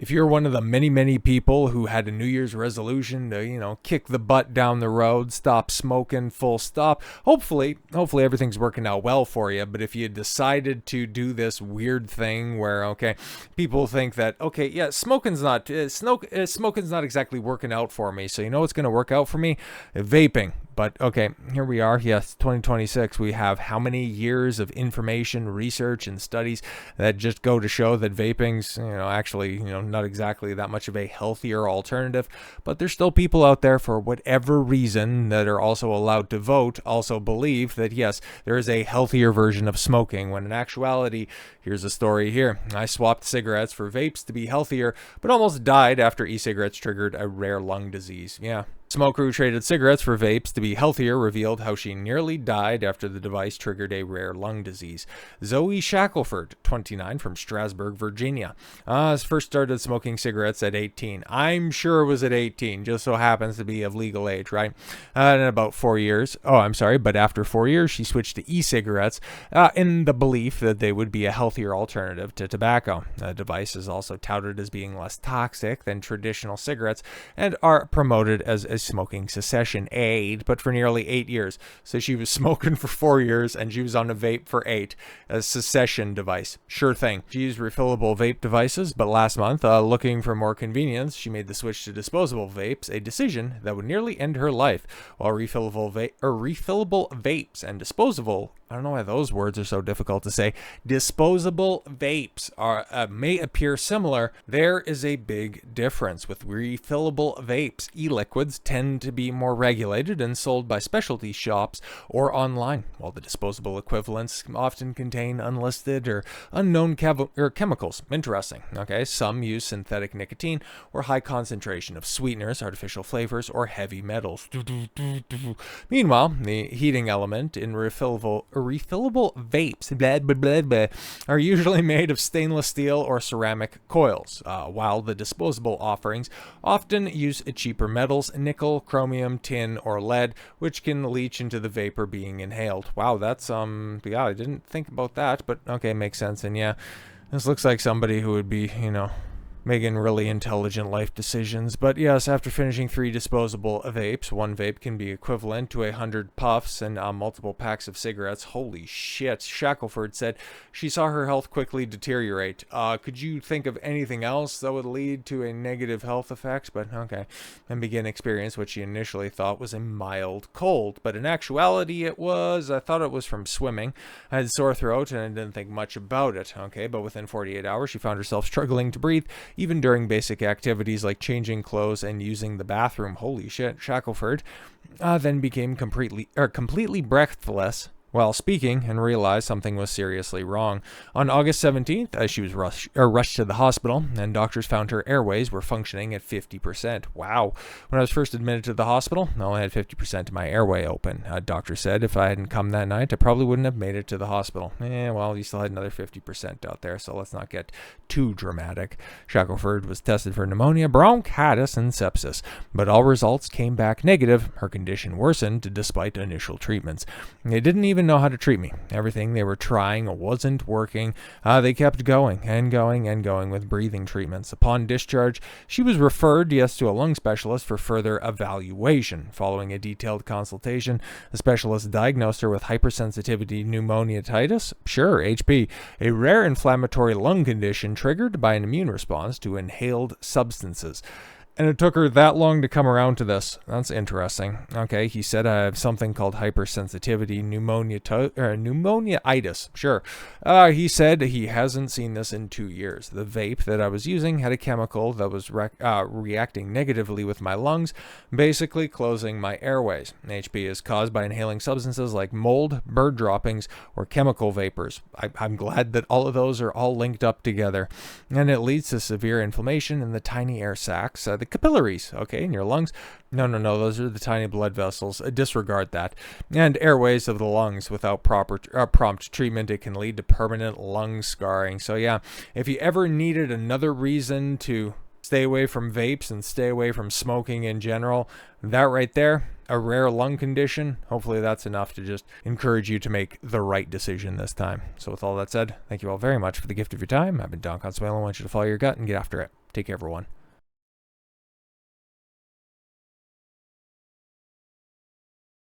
If you're one of the many, many people who had a New Year's resolution to, kick the butt down the road, stop smoking, full stop, hopefully everything's working out well for you. But if you decided to do this weird thing where, okay, people think that, okay, yeah, smoking's not exactly working out for me. So you know what's going to work out for me? Vaping. But okay, here we are. Yes, 2026. We have how many years of information, research, and studies that just go to show that vaping's, actually, not exactly that much of a healthier alternative. But there's still people out there, for whatever reason, that are also allowed to vote, also believe that yes, there is a healthier version of smoking. When in actuality, here's a story here. I swapped cigarettes for vapes to be healthier, but almost died after e-cigarettes triggered a rare lung disease. Yeah. Smoker who traded cigarettes for vapes to be healthier revealed how she nearly died after the device triggered a rare lung disease. Zoe Shackelford, 29, from Strasburg, Virginia. First started smoking cigarettes at 18. I'm sure it was at 18, just so happens to be of legal age, right? In about 4 years. But after 4 years, she switched to e-cigarettes in the belief that they would be a healthier alternative to tobacco. The device is also touted as being less toxic than traditional cigarettes and are promoted as a smoking cessation aid, but for nearly 8 years. So she was smoking for 4 years and she was on a vape for 8. A cessation device. Sure thing. She used refillable vape devices, but last month, looking for more convenience, she made the switch to disposable vapes, a decision that would nearly end her life. While refillable vapes and disposable, I don't know why those words are so difficult to say, disposable vapes may appear similar, there is a big difference. With refillable vapes, e-liquids tend to be more regulated and sold by specialty shops or online, while the disposable equivalents often contain unlisted or unknown chemicals. Interesting. Okay, some use synthetic nicotine or high concentration of sweeteners, artificial flavors, or heavy metals. Meanwhile, the heating element in refillable vapes are usually made of stainless steel or ceramic coils, while the disposable offerings often use cheaper metals, nickel, chromium, tin, or lead, which can leach into the vapor being inhaled. Wow, that's I didn't think about that, but okay, makes sense. And yeah, this looks like somebody who would be, making really intelligent life decisions. But yes, after finishing 3 disposable vapes, one vape can be equivalent to 100 puffs and multiple packs of cigarettes. Holy shit, Shackelford said she saw her health quickly deteriorate. Could you think of anything else that would lead to a negative health effect? But okay, and begin experience what she initially thought was a mild cold, but in actuality I thought it was from swimming. I had sore throat and I didn't think much about it. Okay, but within 48 hours she found herself struggling to breathe, even during basic activities like changing clothes and using the bathroom. Holy shit, Shackelford then became completely breathless while speaking and realized something was seriously wrong. On August 17th, she was rushed to the hospital, and doctors found her airways were functioning at 50%. Wow. When I was first admitted to the hospital, I only had 50% of my airway open. A doctor said if I hadn't come that night, I probably wouldn't have made it to the hospital. Well, you still had another 50% out there, so let's not get too dramatic. Shackelford was tested for pneumonia, bronchitis, and sepsis, but all results came back negative. Her condition worsened despite initial treatments. They didn't even know how to treat me. Everything they were trying wasn't working. They kept going and going and going with breathing treatments. Upon discharge, she was referred, to a lung specialist for further evaluation. Following a detailed consultation, the specialist diagnosed her with hypersensitivity pneumonitis, HP, a rare inflammatory lung condition triggered by an immune response to inhaled substances. And it took her that long to come around to this. That's interesting. Okay, he said I have something called hypersensitivity pneumonitis. Sure. He said he hasn't seen this in 2 years. The vape that I was using had a chemical that was reacting negatively with my lungs, basically closing my airways. HP is caused by inhaling substances like mold, bird droppings, or chemical vapors. I'm glad that all of those are all linked up together. And it leads to severe inflammation in the tiny air sacs, the capillaries, in your lungs. No, those are the tiny blood vessels. Disregard that. And airways of the lungs. Without proper prompt treatment, it can lead to permanent lung scarring. So yeah, if you ever needed another reason to stay away from vapes and stay away from smoking in general, that right there, a rare lung condition, hopefully that's enough to just encourage you to make the right decision this time. So with all that said, thank you all very much for the gift of your time. I've been Don Consuelo. I want you to follow your gut and get after it. Take care, everyone.